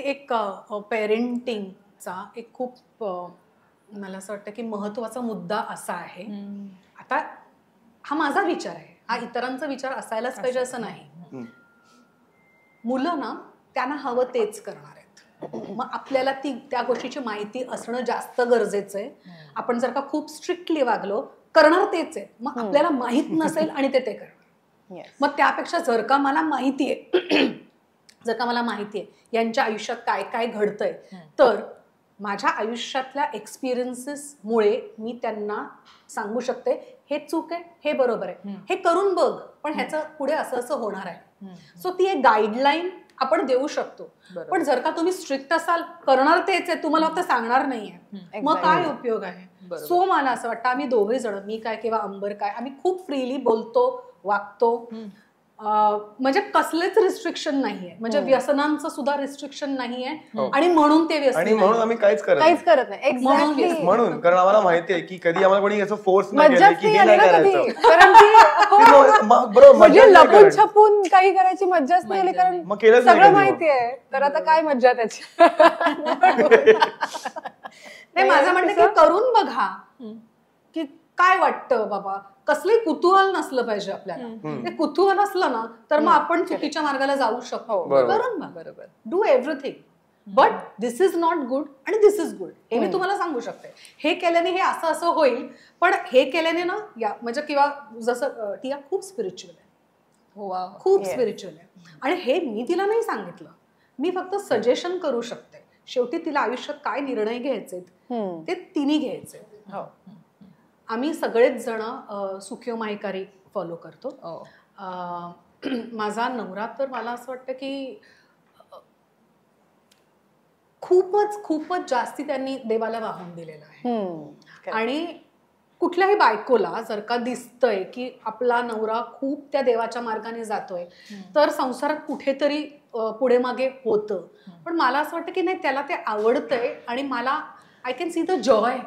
एक पेरेंटिंगचा एक खूप मला असं वाटतं की महत्त्वाचा मुद्दा असा आहे. आता हा माझा विचार आहे, हा इतरांचा विचार असायलाच पाहिजे असं नाही. मुलं ना त्यांना हवं तेच करणार आहेत. मग आपल्याला त्या गोष्टीची माहिती असणं जास्त गरजेचं आहे. आपण जर का खूप स्ट्रिक्टली वागलो, करणार तेच आहे, मग आपल्याला माहित नसेल आणि ते करणार. मग त्यापेक्षा जर का मला माहिती आहे जर का मला माहिती आहे यांच्या आयुष्यात काय काय घडतंय, तर माझ्या आयुष्यातल्या एक्सपिरियन्सेसमुळे मी त्यांना सांगू शकते हे चूक आहे, हे बरोबर आहे, हे करून बघ, पण ह्याचं पुढे असं असं होणार आहे. सो ती एक गाईडलाईन आपण देऊ शकतो. पण जर का तुम्ही स्ट्रिक्ट असाल, करणार तेच आहे, तुम्हाला फक्त सांगणार नाहीये, मग काय उपयोग आहे. सो मला असं वाटतं आम्ही दोघे जण, मी काय किंवा अंबर काय, आम्ही खूप फ्रीली बोलतो, वागतो. म्हणजे कसलेच रिस्ट्रिक्शन नाहीये, म्हणजे व्यसनांचं सुद्धा रिस्ट्रिक्शन नाहीये. आणि म्हणून ते व्यसन आणि म्हणून आम्ही काहीच करत नाही. म्हणून कारण आम्हाला माहिती आहे की कधी आम्हाला कोणी असं फोर्स नाही केलं की हे नाही करायचं. म्हणजे लपून छपून काही करायची मज्जाच नाही आली, कारण सगळं माहिती आहे, तर आता काय मज्जा त्याची. नाही, माझं म्हणणं की करून बघा की काय वाटतं बाबा. कसलंही कुतूहल नसलं पाहिजे आपल्याला. ते कुतूहल असलं ना तर मग आपण चुकीच्या मार्गाला जाऊ शकतो. करून बरोबर, do everything, but this is not good आणि दिस इज गुड, हे मी तुम्हाला सांगू शकते. हे केल्याने हे असं असं होईल, पण हे केल्याने ना म्हणजे किंवा जसं टिया खूप स्पिरिच्युअल आहे, खूप स्पिरिच्युअल आहे, आणि हे मी तिला नाही सांगितलं, मी फक्त सजेशन करू शकते. शेवटी तिला आयुष्यात काय निर्णय घ्यायचे ते तिने घ्यायचे. आम्ही सगळेच जण सुखियो मायकारी फॉलो करतो. माझा नवरा तर मला असं वाटतं की खूपच खूपच जास्ती त्यांनी देवाला वाहून दिलेलं आहे. आणि कुठल्याही बायकोला जर का दिसतंय की आपला नवरा खूप त्या देवाच्या मार्गाने जातोय, तर संसारात कुठेतरी पुढे मागे होतं. पण मला असं वाटतं की नाही, त्याला ते आवडतंय आणि मला I can see the Joy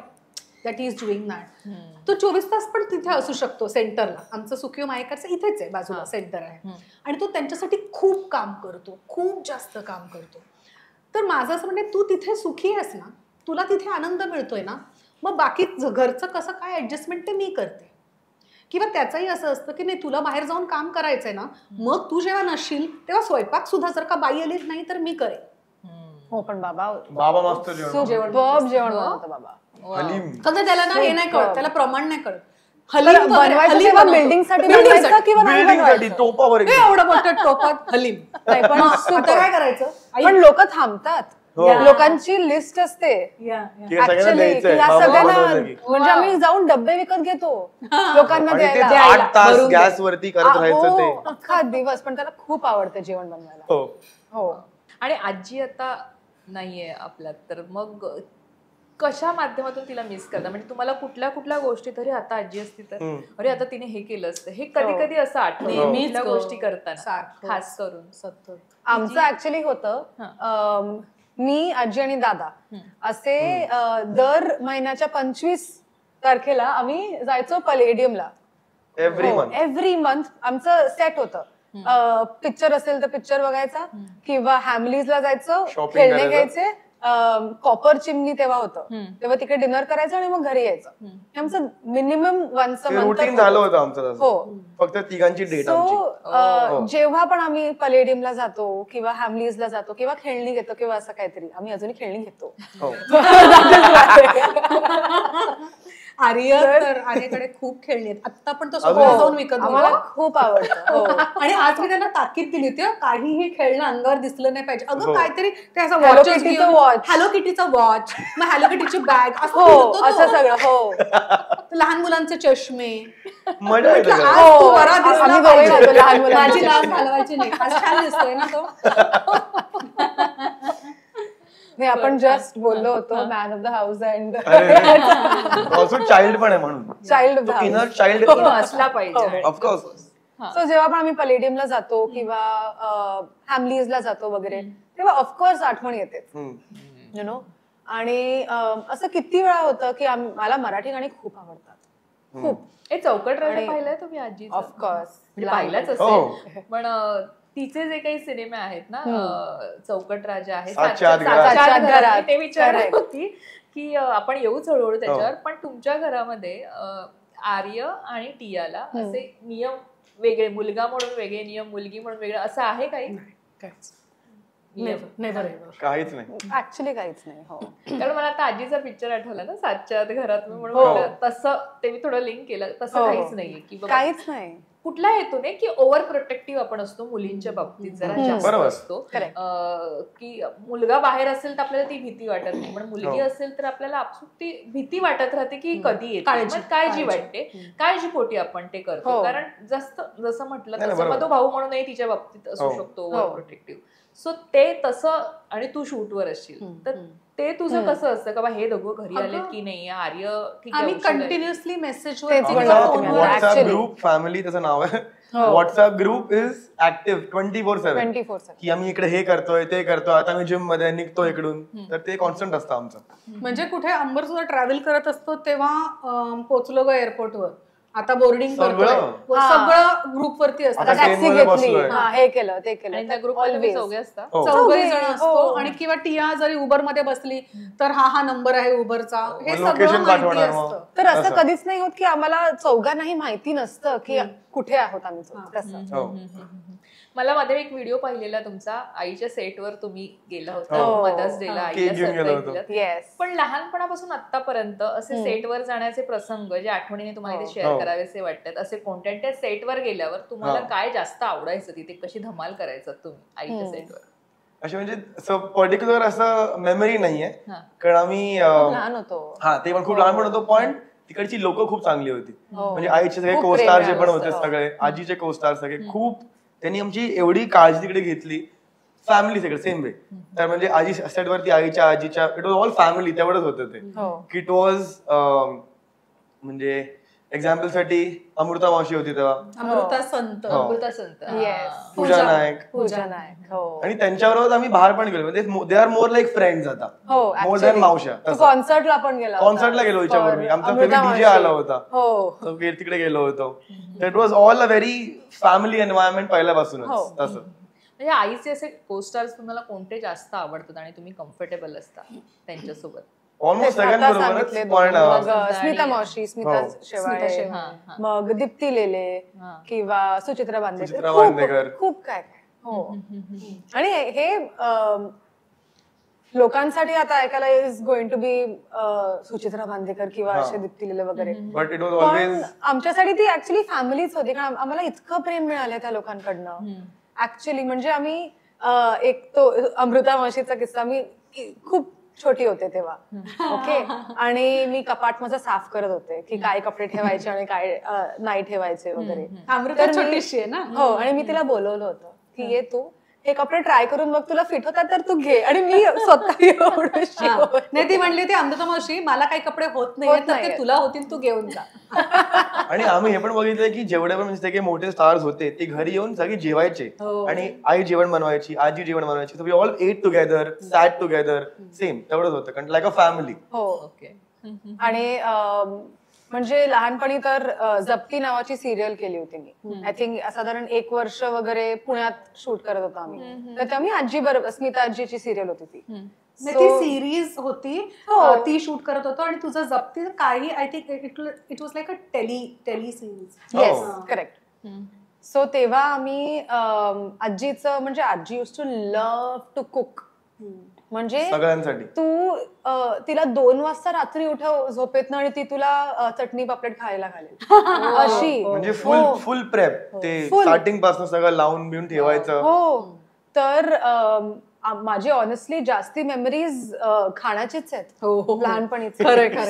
that he is doing that. तो 24 तास पण तिथे असू शकतो सेंटरला. आमचं सुखियो मायेकरचं इथेच आहे, बाजूला सेंटर आहे, आणि तो त्यांच्यासाठी खूप काम करतो, खूप जास्त काम करतो. तर माझं असं म्हणजे तू तिथे सुखी आहेस ना, तुला तिथे आनंद मिळतोय ना, मग बाकी घरचं कसं काय ऍडजस्टमेंट ते मी करते. किंवा त्याचंही असं असतं की नाही, तुला बाहेर जाऊन काम करायचंय ना, मग तू जेव्हा नसशील तेव्हा स्वयंपाक सुद्धा जर का बाई आलीच नाही तर मी करेन. हो, पण बाबा मस्त जेवण बनवतो बाबा. फक्त त्याला ना हे नाही कळत, त्याला प्रमाण नाही कळत. बिल्डिंग साठी टोपावर एवढं मोठं टोपात हलीम. काय करायचं, पण लोक थांबतात, लोकांची लिस्ट असते ऍक्च्युअली की ह्या सगळ्यांना, म्हणजे आम्ही जाऊन डब्बे विकत घेतो लोकांना द्यायला, 8 तास गॅस वरती करत राहायचं ते अख्खा दिवस. पण त्याला खूप आवडतं जेवण बनवायला. हो. आणि आजी आता नाहीये आपल्यात, तर मग कशा माध्यमातून तिला मिस करता, म्हणजे तुम्हाला कुठल्या कुठल्या गोष्टी, तरी आता आजी असती तर अरे आता तिने हे केलं असतं, हे कधी कधी असं आठवतं गोष्टी करताना, खास करून सतत. आमचं ऍक्च्युली होतं, मी आजी आणि दादा असे दर महिन्याच्या 25 तारखेला आम्ही जायचो पलेडियमला. एव्हरी मंथ आमचं सेट होतं. पिक्चर असेल तर पिक्चर बघायचा, किंवा हॅमलीजला जायचं, खेळणे घ्यायचे. कॉपर चिमणी तेव्हा होतं, तेव्हा तिकडे डिनर करायचं आणि मग घरी यायचं. हे आमचं मिनिमम वन्स अ मंथ झालं होतं आमचं. हो, फक्त तिघांची डेट आमची. सो जेव्हा पण आम्ही पलेडियमला जातो किंवा हॅमलीजला जातो किंवा खेळणी घेतो किंवा असं काहीतरी, आम्ही अजूनही खेळणी घेतो. आर्यकडे खूप खेळणी आहेत. आता पण तो स्वतः जाऊन विकत, आम्हाला खूप आवडतं. आणि आज मी त्यांना ताकीद दिली होती, काहीही खेळणं अंगावर दिसलं नाही पाहिजे. अगं काहीतरी ते असं हॅलो किटीचा वॉच, मग हॅलो किटीची बॅग, असं सगळं. हो, लहान मुलांचे चष्मे. मजा माझी लाज घालवायची नाही, आज छान दिसतोय ना तो. नाही, आपण जस्ट बोललो होतो man of the house and also child पण आहे, म्हणून child of the inner child असला पाहिजे ऑफकोर्स. सो जेव्हा पण आम्ही पलेडियमला जातो किंवा हॅमलीजला जातो वगैरे, तेव्हा ऑफकोर्स आठवण येते, यु नो. आणि असं किती वेळा होतं की मला मराठी गाणी खूप आवडतात, खूप. चौकट राजा पाहिलंय तुम्ही आजी? ऑफकोर्स पाहिलंच असेल, पण तिचे जे काही सिनेमे आहेत ना, चौकट राजा आहे, सातच्या आत सातच्या घरात. ते विचारत होती की आपण येऊच हळूहळू त्याच्यावर. पण तुमच्या घरामध्ये आर्य आणि टियाला असे नियम वेगळे, मुलगा म्हणून वेगळे नियम, मुलगी म्हणून वेगळं असं आहे काही? काहीच नाही, ऍक्च्युली काहीच नाही. हो, कारण मला आता आजीचा पिक्चर आठवला ना, सातच्या आत घरात, म्हणून तसं ते मी थोडं लिंक केलं. तसं काहीच नाहीये की काहीच नाही. कुठला हेतू नाही की ओव्हर प्रोटेक्टिव्ह आपण असतो मुलींच्या बाबतीत, जरा जास्त असतो की मुलगा बाहेर असेल तर आपल्याला ती भीती वाटत नाही, पण मुलगी असेल तर आपल्याला आपसूक ती भीती वाटत राहते की कधी येते, काळजी वाटते, काळजीपोटी आपण ते करतो. कारण जास्त जसं म्हटलं तसं मग तो भाऊ म्हणूनही तिच्या बाबतीत असू शकतो ओव्हर प्रोटेक्टिव्ह. सो ते तसं, आणि तू शूटवर असशील तर ते तुझं कसं असतं का हे दोघं घरी आलेत की नाही? आर्य आम्ही continuously message WhatsApp group family त्याचं नाव आहे. व्हॉट्सअप ग्रुप इज ऍक्टिव्ह 24/7 की आम्ही इकडे हे करतोय ते करतोय, आता मी जिम मध्ये निघतो इकडून, तर ते कॉन्स्टंट असतं आमचं. म्हणजे कुठे अंबर सुद्धा ट्रॅव्हल करत असतो तेव्हा पोहोचलो ग एअरपोर्टवर, आता बोर्डिंग करतोय, सगळं ग्रुप वरती असतं. टॅक्सी घेतली, हे केलं ते केलं, त्या ग्रुपमध्ये चौघे असतात, चौघे जण असतो. आणि किंवा टिया जरी उबर मध्ये बसली तर हा नंबर आहे उबरचा, हे सगळं माहिती असतं. तर असं कधीच नाही होत की आम्हाला चौघांनाही माहिती नसतं की कुठे आहोत आम्ही. तसं मला मध्ये एक व्हिडिओ पाहिलेला तुमचा, आईच्या सेटवर तुम्ही गेला होता मदर्स डेला, आईला सरप्राईज दिलं. पण लहानपणापासून आतापर्यंत असे सेटवर जाण्याचे प्रसंग जे आठवणीने तुम्हाला इथे शेअर करावेसे वाटतात, असे कोणत्या त्या सेटवर गेल्यावर तुम्हाला काय जास्त आवडायचं, तिथे कशी धमाल करायचं तुम्ही आईच्या सेटवर? असे म्हणजे असं पर्टिक्युलर असं मेमरी नाहीये, कारण आम्ही लहान होतो. ते पण खूप लहान पण होतो, पण तिकडची लोक खूप चांगली होती. म्हणजे आईचे सगळे कोस्टार जे पण होते, सगळे आजीचे कोस्टार सगळे खूप, त्यांनी आमची एवढी काळजी तिकडे घेतली, फॅमिली सगळं सेम वे. तर म्हणजे आजी सेटवरती आईच्या आजीच्या, इट वॉज ऑल फॅमिली, तेवढंच होतं ते. की इट वॉज म्हणजे एक्झाम्पल साठी अमृता मावशी होती तेव्हा, अमृता संत, पूजा नायक, आणि त्यांच्याबरोबर आम्ही बाहेर पण गेलो. म्हणजे they are more like friends आता, मोर दॅन मावशा. कॉन्सर्टला पण गेला, कॉन्सर्टला गेलो हिच्यावर मी, आमचा फेवरेट डीजे आला होता, तिकडे गेलो होतो. It was all a very family environment पहिल्यापासूनच. तसं म्हणजे आईचे असे कोस्टार्स तुम्हाला कोणते जास्त आवडतात आणि तुम्ही कम्फर्टेबल असता त्यांच्यासोबत? ऑलमोस्ट सगळ्यांबरोबरच, पण स्मिता मावशी, स्मिता शेवाळे, मग दीप्ती लेले किंवा सुचित्रा बांदेकर, खूप काय काय. हो, आणि हे लोकांसाठी आता ऐकायला is going to be Suchitra Bandekar किंवा असे दीप्ती लेले वगैरे, पण आमच्यासाठी ती ऍक्च्युली फॅमिलीच होती. कारण आम्हाला इतकं प्रेम मिळालं त्या लोकांकडनं ऍक्च्युली. म्हणजे आम्ही एक तो अमृता मावशीचा किस्सा, मी खूप छोटी होते तेव्हा, ओके, आणि मी कपाट माझं साफ करत होते की काय कपडे ठेवायचे आणि काय नाही ठेवायचे वगैरे. अमृता छोटीशी आहे ना. हो, आणि मी तिला बोलवलं होतं की ये तू हे कपडे ट्राय करून बघ, तुला फिट होतात तर तू घे. आणि मी स्वतः नाही, ती म्हणली होती अमृता मावशी मला काही कपडे होत नाही तर ते तुला होतील, तू घेऊन जा. आणि आम्ही हे पण बघितलंय की जेवढे पण म्हणजे काही मोठे स्टार्स होते ते घरी येऊन सगळे जेवायचे, आणि आई जेवण बनवायची, आजी जेवण बनवायची, we all ate together, sat together, same तेवढंच होतं, कारण लाईक अ फॅमिली. हो, ओके. आणि म्हणजे लहानपणी तर जप्ती नावाची सिरियल केली होती मी, आय थिंक साधारण 1 वर्ष वगैरे पुण्यात शूट करत होतो आम्ही. तर तेव्हा आजी बरोबर, स्मिता आजीची सिरियल होती ती. ती सिरीज होती, ती शूट करत होतो. आणि तुझं जप्ती काही, I think it was like a tele series. Yes, correct. So तेव्हा आम्ही आजीचं, म्हणजे आजी used to love to cook. म्हणजे सगळ्यांसाठी तू तिला 2 वाजता रात्री उठव झोपेतनं आणि ती तुला चटणी पापलेट खायला घालेल अशी. म्हणजे फुल प्रेप, ते स्टार्टिंग पासून सगळं लावून बिवून ठेवायचं. हो, तर माझी ऑनेस्टली जास्ती मेमरीज खाण्याचीच आहेत लहानपणीच.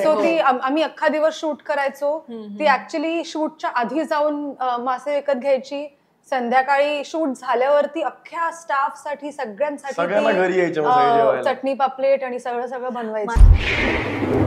सो ती आम्ही अख्खा दिवस शूट करायचो. ती ऍक्च्युली शूटच्या आधी जाऊन मासे विकत घ्यायची, संध्याकाळी शूट झाल्यावरती अख्ख्या स्टाफ साठी सगळ्यांसाठी घरी यायचं, चटणी पापलेट आणि सगळं बनवायचं.